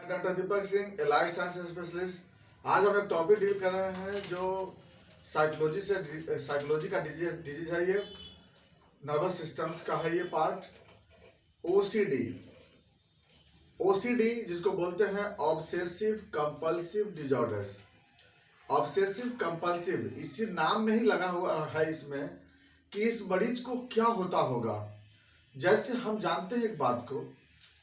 Doctor Deepak Singh, allied science specialist. आज हम एक टॉपिक डील कर रहे हैं जो साइकोलॉजी का डिजीज है। ये नर्वस सिस्टम्स का है ये पार्ट। ओसीडी। ओसीडी जिसको बोलते हैं obsessive compulsive disorders. Obsessive compulsive इसी नाम में ही लगा हुआ है इसमें कि इस मरीज को क्या होता होगा। जैसे हम जानते हैं एक बात को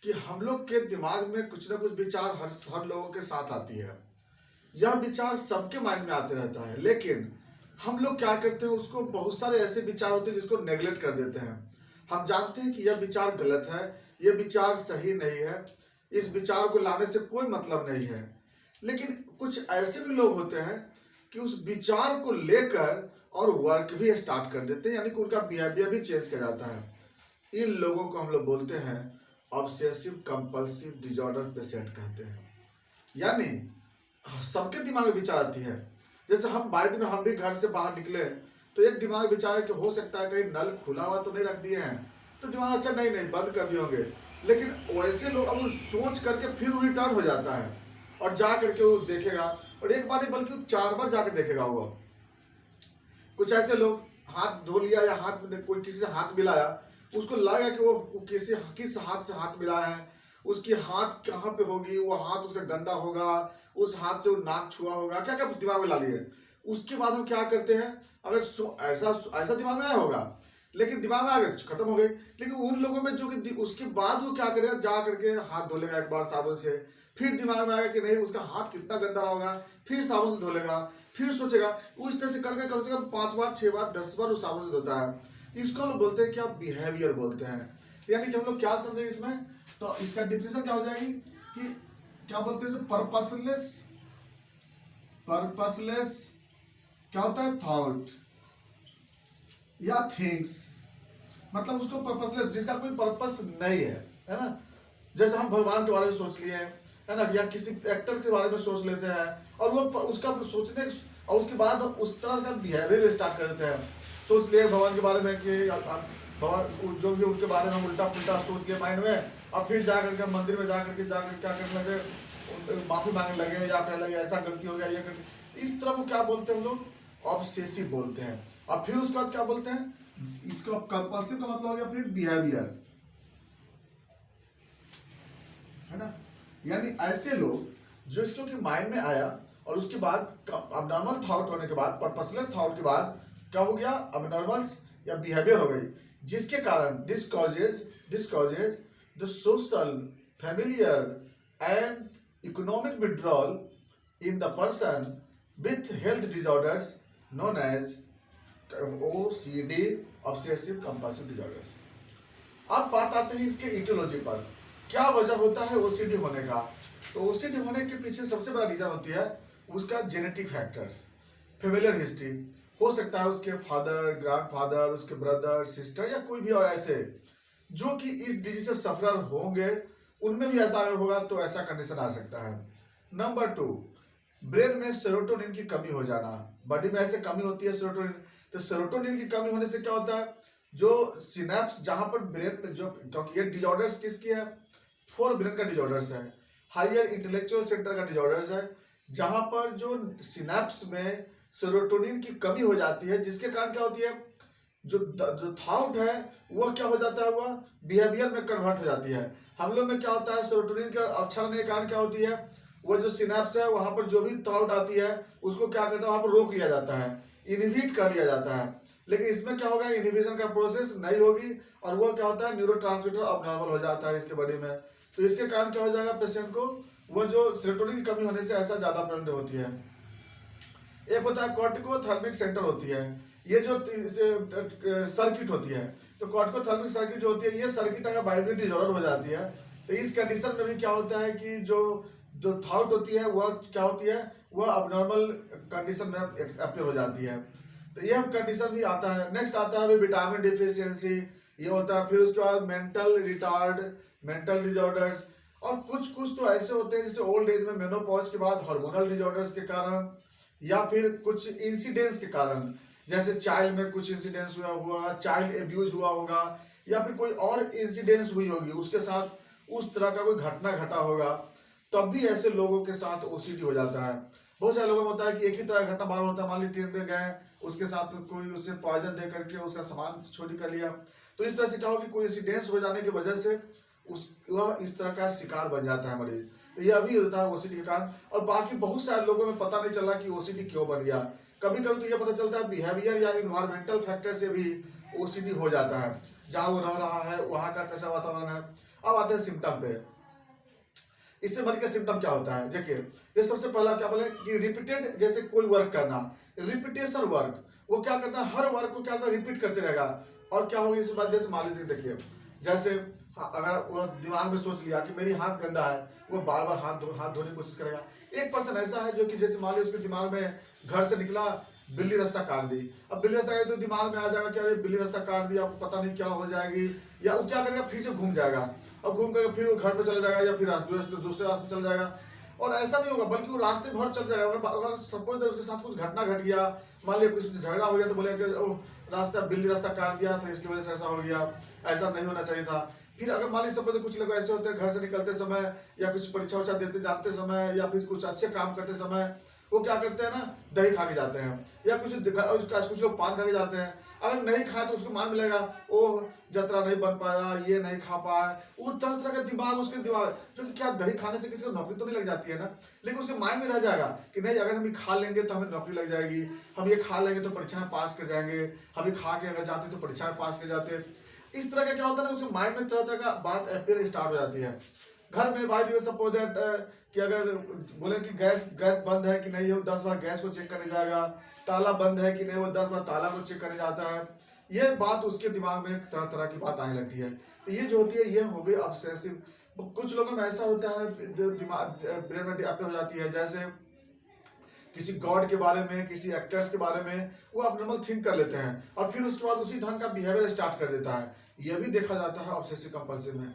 कि हम लोग के दिमाग में कुछ ना कुछ विचार हर लोगों के साथ आती है। यह विचार सबके माइंड में आते रहता है, लेकिन हम लोग क्या करते हैं, उसको बहुत सारे ऐसे विचार होते हैं जिसको नेगलेक्ट कर देते हैं। हम जानते हैं कि यह विचार गलत है, यह विचार सही नहीं है, इस विचार को लाने से कोई मतलब नहीं है। लेकिन कुछ ऐसे भी लोग होते हैं कि उस विचार को लेकर और वर्क भी स्टार्ट कर देते हैं, यानी कि उनका बिहेवियर भी चेंज किया जाता है। इन लोगों को हम लोग बोलते हैं ऑब्सेसिव कंपल्सिव डिजॉर्डर पेशेंट कहते हैं। यानी सबके दिमाग में विचार आती है। जैसे हम बाइक में हम भी घर से बाहर निकले तो एक दिमाग विचार है कि हो सकता है कहीं नल खुला हुआ तो नहीं रख दिए हैं, तो दिमाग अच्छा नहीं बंद कर दिए होंगे। लेकिन वैसे लोग अब सोच करके फिर रिटर्न हो जाता है और जा करके वो देखेगा, और एक बार नहीं बल्कि 4 बार जाकर देखेगा। वो कुछ ऐसे लोग हाथ धो लिया या हाथ में कोई किसी से हाथ मिलाया, उसको लगा कि वो किस हाथ से हाथ मिलाया है, उसकी हाथ कहाँ पे होगी, वो हाथ उसका गंदा होगा, उस हाथ से वो नाक छुआ होगा, क्या क्या दिमाग में ला लिए। उसके बाद हम क्या करते हैं, अगर ऐसा दिमाग में आया होगा, लेकिन दिमाग में आ गया खत्म हो गई। लेकिन उन लोगों में जो कि उसके बाद वो क्या करेगा, जा करके हाथ धो लेगा एक बार साबुन से, फिर दिमाग में आएगा कि नहीं उसका हाथ कितना गंदा रहा होगा, फिर साबुन से धो लेगा, फिर सोचेगा। उस तरह से करके कम से कम 5 बार 6 बार 10 बार उस साबुन से धोता है। इसको लोग बोलते हैं क्या, बिहेवियर बोलते हैं। यानी कि हम लोग क्या समझे इसमें, तो इसका डिफिनेशन क्या हो जाएगी कि क्या बोलते हैं, पर्पसलेस क्या होता है, थॉट या थिंग्स। मतलब उसको पर्पसलेस, जिसका कोई पर्पस नहीं है ना। जैसे हम भगवान के बारे में सोच लिए है ना, या किसी एक्टर के बारे में सोच लेते हैं और वो उसका सोचने और उसके बाद उस तरह का बिहेवियर स्टार्ट कर देते हैं। सोच लिए भगवान के बारे में कि भगवान जो भी उनके बारे में उल्टा पुल्टा सोच के माइंड में, और फिर जा करके मंदिर में जा करके क्या करने लगे, माफी मांगने लगे या कहने लगे ऐसा गलती हो गया ये कर। इस तरह को क्या बोलते हैं हम लोग, ऑब्सेसिव बोलते हैं। और फिर उसके बाद क्या बोलते हैं, इसको कंपल्सिव का मतलब हो गया फिर बिहेवियर, है ना। यानी ऐसे लोग जो इसको कि माइंड में आया और उसके बाद अबनॉर्मल थॉट होने के बाद, पर्पसलेस थॉट के बाद क्या हो गया, अबनॉर्मल्स या बिहेवियर हो गई, जिसके कारण this causes the social, familiar and economic withdrawal in the person with health disorders known as OCD, obsessive compulsive disorders. अब बात आते हैं इसके इटियोलॉजी पर, क्या वजह होता है OCD होने का। तो OCD होने के पीछे सबसे बड़ा रीजन होती है उसका जेनेटिक फैक्टर्स, फेमिलियर हिस्ट्री। हो सकता है उसके फादर, ग्रैंडफादर, उसके ब्रदर, सिस्टर या कोई भी और ऐसे जो कि इस डिजीज से सफर होंगे, उनमें भी ऐसा अगर होगा तो ऐसा कंडीशन आ सकता है। नंबर 2, ब्रेन में सेरोटोनिन की कमी हो जाना। बॉडी में ऐसे कमी होती है सेरोटोनिन, तो सेरोटोनिन की कमी होने से क्या होता है, जो सिनेप्स जहां पर ब्रेन में जो, क्योंकि ये डिजॉर्डर्स किसकी है, 4 ब्रेन का डिजॉर्डर्स है, हायर इंटेलेक्चुअल सेंटर का डिजॉर्डर्स है, जहां पर जो सिनेप्स में सेरोटोनिन की कमी हो जाती है, जिसके कारण क्या होती है, जो थॉट है वह क्या हो जाता है, वह बिहेवियर में कन्वर्ट हो जाती है। हम लोग में क्या होता है, सेरोटोनिन का अच्छा रहने के कारण क्या होती है, वो जो सिनेप्स है वहां पर जो भी थॉट आती है उसको क्या करता है, वहां पर रोक लिया जाता है, इनहिबिट कर लिया जाता है। लेकिन इसमें क्या होगा, इनहिबिशन का प्रोसेस नहीं होगी और वो क्या होता है, न्यूरोट्रांसमीटर अबनॉर्मल हो जाता है इसके बॉडी में। तो इसके कारण क्या हो जाएगा, पेशेंट को वो जो सेरोटोनिन की कमी होने से ऐसा ज्यादा प्रॉब्लम होती है। एक होता है कॉर्टिकोथैलेमिक सेंटर होती है, ये जो सर्किट होती है, तो कॉर्टिकोथैलेमिक सर्किट जो होती है, ये सर्किट अगर वाइब्रेट डिसऑर्डर हो जाती है तो इस कंडीशन में भी क्या होता है कि जो थॉट होती है वह क्या होती है, वह अबनॉर्मल कंडीशन में अपीयर हो जाती है। तो ये कंडीशन भी आता है। नेक्स्ट आता है विटामिन डिफिशियंसी, ये होता है। फिर उसके बाद मेंटल रिटार्ड, मेंटल डिजॉर्डर्स, और कुछ तो ऐसे होते हैं जैसे ओल्ड एज में मेनोपॉज के बाद हार्मोनल डिजॉर्डर्स के कारण, या फिर कुछ इंसिडेंट्स के कारण, जैसे चाइल्ड में कुछ इंसिडेंट्स हुआ, चाइल्ड एब्यूज हुआ होगा, या फिर कोई और इंसिडेंट्स हुई होगी उसके साथ, उस तरह का कोई घटना घटा होगा, तब भी ऐसे लोगों के साथ ओसीडी हो जाता है। बहुत सारे लोगों में होता है कि एक ही तरह घटना बार होता है, मान ली ट्रेन में गए, उसके साथ कोई उसे पॉइजन दे करके उसका सामान चोरी कर लिया, तो इस तरह से क्या होगा कि कोई इंसिडेंस हो जाने की वजह से वह इस तरह का शिकार बन जाता है मरीज। तो यह भी होता है ओसीडी के कारण। और बाकी बहुत सारे लोगों में पता नहीं चला कि ओसीडी क्यों बन गया। कभी कभी तो यह पता चलता है बिहेवियर या इन्वायरमेंटल फैक्टर से भी ओसीडी हो जाता है, जहाँ वो रह रहा है वहाँ का कैसा वातावरण है। अब आते हैं सिम्टम पे। इससे मरीज का सिम्टम क्या होता है, देखिए ये सबसे पहला क्या बोले कि रिपीटेड, जैसे कोई वर्क करना, रिपीटेशन वर्क, वो क्या करता है हर वर्क को क्या करता है रिपीट करते रहेगा। और क्या होगा इसके बाद, जैसे मान लीजिए देखिए, जैसे अगर वो दिमाग में सोच लिया कि मेरी हाथ गंदा है, वो बार बार हाथ धोने की कोशिश करेगा। एक पर्सन ऐसा है जो कि जैसे मान लीजिए उसके दिमाग में घर से निकला, बिल्ली रास्ता काट दी, अब बिल्ली रास्ता काट तो दिमाग में आ जाएगा क्या बिल्ली रास्ता काट दिया, पता नहीं क्या हो जाएगी, या वो क्या करेगा फिर से घूम जाएगा, और घूम करके फिर वो घर पे चला जाएगा या फिर दूसरे रास्ते चला जाएगा। और ऐसा नहीं होगा बल्कि वो रास्ते भर चल जाएगा। अगर सपोज उसके साथ कुछ घटना घट गया, मान लिया किसी से झगड़ा हो गया, तो बोलेगा रास्ता बिल्ली रास्ता काट दिया था, इसकी वजह से ऐसा हो गया, ऐसा नहीं होना चाहिए था। फिर अगर मान लीजिए सपोज कुछ लोग ऐसे होते हैं घर से निकलते समय या कुछ परीक्षा उरीक्षा देते जाते समय या फिर कुछ अच्छे काम करते समय वो क्या करते हैं ना, दही खा के जाते हैं, या कुछ लोग पान खा के जाते हैं। अगर नहीं खाए तो उसको मान मिलेगा ओह जतरा नहीं बन पाया, ये नहीं खा पाया, वो तरह तरह का दिमाग उसके दिमाग, जो कि क्या दही खाने से किसी को नौकरी तो नहीं लग जाती है ना, लेकिन उसके माइंड में रह जाएगा कि नहीं अगर हम ये खा लेंगे तो हमें नौकरी लग जाएगी, हम ये खा लेंगे तो परीक्षा में पास कर जाएंगे, हम ये खा के अगर जाते तो परीक्षा में पास कर जाते। इस तरह का क्या होता है ना, उसके माइंड में तरह तरह का बात अपेयर स्टार्ट हो जाती है। घर में भाई दिवस सपोज दैट कि अगर बोले कि गैस बंद है कि नहीं, वो 10 बार गैस को चेक करने जाएगा, ताला बंद है कि नहीं, वो 10 बार ताला को चेक करने जाता है। ये बात उसके दिमाग में तरह तरह की बात आने लगती है। तो ये जो होती है ये हो गई ऑब्सेसिव। कुछ लोगों में ऐसा होता है जो दिमाग ब्रेन में अपेयर हो जाती है, जैसे किसी गॉड के बारे में, किसी एक्टर्स के बारे में वो अबनॉर्मल थिंक कर लेते हैं और फिर उसके बाद उसी ढंग का बिहेवियर स्टार्ट कर देता है। यह भी देखा जाता है ऑब्सेसिव कंपल्सिव में।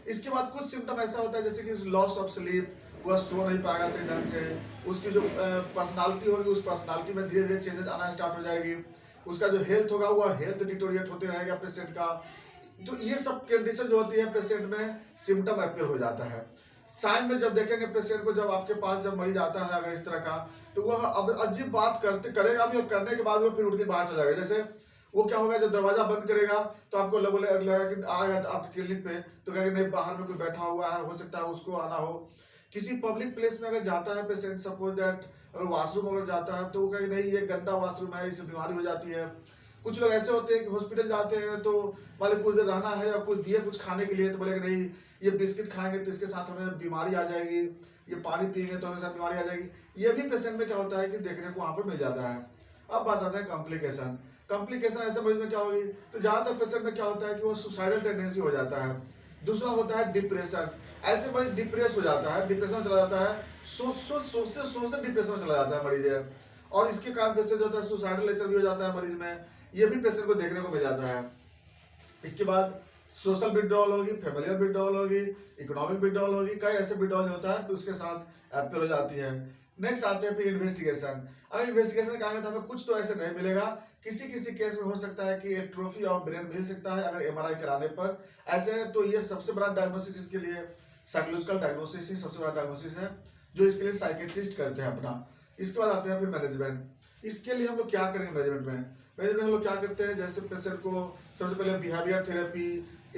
इसके बाद कुछ सिम्टम ऐसा होता है जैसे कि लॉस ऑफ स्लीप, वह सो नहीं पाएगा सही ढंग से, उसकी जो पर्सनालिटी होगी उस पर्सनालिटी में धीरे धीरे चेंजेस आना स्टार्ट हो जाएगी, उसका जो हेल्थ होगा वह हेल्थ डिटोरिएट होते रहेगा पेशेंट का। तो ये सब कंडीशन जो होती है पेशेंट में सिम्टम अपेयर हो जाता है। साइन में जब देखेंगे पेशेंट को, जब आपके पास जब मरीज आता है अगर इस तरह का, तो वह अब अजीब बात करेगा भी, और करने के बाद वो फिर उठ के बाहर चला जाएगा। जैसे वो क्या होगा, जब दरवाजा बंद करेगा तो आपको लगेगा कि आएगा आपके क्लिनिक पे तो कहेगा नहीं बाहर में कोई बैठा हुआ है, हो सकता है उसको आना हो। किसी पब्लिक प्लेस में अगर जाता है पेशेंट, सपोज दैट अगर वॉशरूम अगर जाता है तो वो कहेगा नहीं ये गंदा वॉशरूम है, इससे बीमारी हो जाती है। कुछ लोग ऐसे होते हैं कि हॉस्पिटल जाते हैं तो मान कुछ देर रहना है या कुछ दिए कुछ खाने के लिए, तो बोलेगा नहीं ये बिस्किट खाएंगे तो इसके साथ हमें बीमारी आ जाएगी, ये पानी पिएंगे तो हमें साथ बीमारी आ जाएगी। ये भी पेशेंट में क्या होता है कि देखने को वहाँ पर मिल जाता है। अब बात आता है कॉम्प्लिकेशन। कॉम्प्लिकेशन ऐसे मरीज में क्या होगी, तो ज़्यादातर पेशेंट में क्या होता है कि वो सुसाइडल टेंडेंसी हो जाता है। दूसरा होता है डिप्रेशन, ऐसे मरीज डिप्रेस हो जाता है, डिप्रेशन में चला जाता है, सोचते सोचते डिप्रेशन में चला जाता है मरीज है। और इसके कारण पेशेंट जो होता है सुसाइडल नेचर भी हो जाता है मरीज में, ये भी पेशेंट को देखने को मिल जाता है। इसके बाद सोशल विड्रॉल होगी, फैमिलियर विड्रॉल होगी, इकोनॉमिक विड्रॉल होगी, कई ऐसे विड्रॉल होता है तो उसके साथ अपेयर हो जाती है। नेक्स्ट आते हैं फिर इन्वेस्टिगेशन। अगर इन्वेस्टिगेशन करेंगे तो हमें कुछ तो ऐसे नहीं मिलेगा, किसी किसी केस में हो सकता है कि एट्रोफी ऑफ ब्रेन मिल सकता है अगर एमआरआई कराने पर। ऐसे तो ये सबसे बड़ा डायग्नोसिस इसके लिए साइकोलॉजिकल डायग्नोसिस ही सबसे बड़ा डायग्नोसिस है जो इसके लिए साइकेट्रिस्ट करते हैं अपना। इसके बाद आते हैं फिर मैनेजमेंट। इसके लिए हम लोग क्या करेंगे मैनेजमेंट में हम लोग क्या करते हैं, जैसे पेशेंट को सबसे पहले बिहेवियर थेरेपी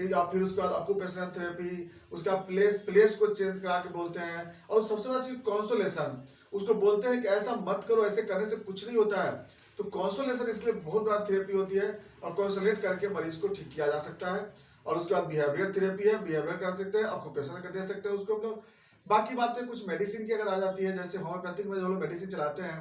या फिर उसके बाद ऑक्यूपेशनल थेरेपी, उसका प्लेस को चेंज करा के बोलते हैं। और सबसे बड़ा चीज कॉन्सोलेशन, उसको बोलते हैं कि ऐसा मत करो, ऐसे करने से कुछ नहीं होता है। तो कॉन्सोलेशन इसके लिए बहुत बड़ा थेरेपी होती है और कॉन्सोलेट करके मरीज को ठीक किया जा सकता है। और उसके बाद बिहेवियर थेरेपी है, बिहेवियर कर सकते हैं, ऑक्यूपेशनल कर दे सकते हैं उसको हम लोग। बाकी बातें कुछ मेडिसिन की अगर आ जाती है, जैसे होम्योपैथिक में जो लोग मेडिसिन चलाते हैं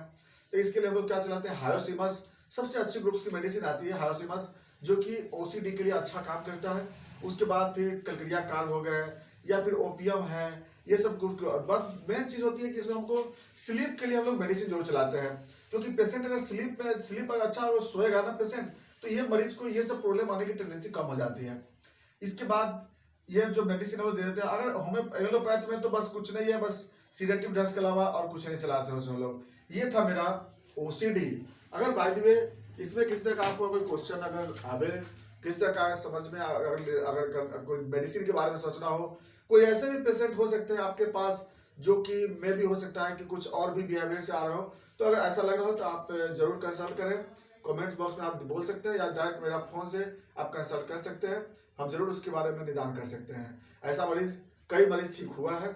तो इसके लिए हम लोग क्या चलाते हैं, हायोसिमस सबसे अच्छी ग्रुप्स की मेडिसिन आती है हायोसिमस, जो कि ओसीडी के लिए अच्छा काम करता है। उसके बाद फिर कलकरिया काल हो गए या फिर ओपियम है, ये सब ग्रुप। मेन चीज होती है कि इसमें हमको स्लीप के लिए हम लोग मेडिसिन जरूर चलाते हैं, क्योंकि पेशेंट अगर स्लीप अगर अच्छा वो सोएगा ना पेशेंट, तो ये मरीज को ये सब प्रॉब्लम आने की टेंडेंसी कम हो जाती है। इसके बाद ये जो मेडिसिन है वो दे देते हैं। अगर एलोपैथ में तो बस कुछ नहीं है, बस सीडेटिव ड्रग्स के अलावा और कुछ नहीं चलाते हैं उसमें लोग। ये था मेरा ओसीडी। अगर बाय द वे इसमें किस तरह का आपको कोई क्वेश्चन अगर आवे, किस तरह का समझ में अगर कोई मेडिसिन के बारे में सोचना हो, कोई ऐसे भी पेशेंट हो सकते हैं आपके पास जो कि मे भी हो सकता है कि कुछ और भी बिहेवियर से आ रहा हो। तो अगर ऐसा लग रहा हो तो आप जरूर कंसल्ट करें। कमेंट्स बॉक्स में आप बोल सकते हैं या डायरेक्ट मेरा फोन से आप कंसल्ट कर सकते हैं, हम जरूर उसके बारे में निदान कर सकते हैं। ऐसा मरीज कई मरीज ठीक हुआ है।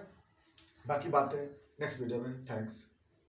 बाकी बातें नेक्स्ट वीडियो में। थैंक्स।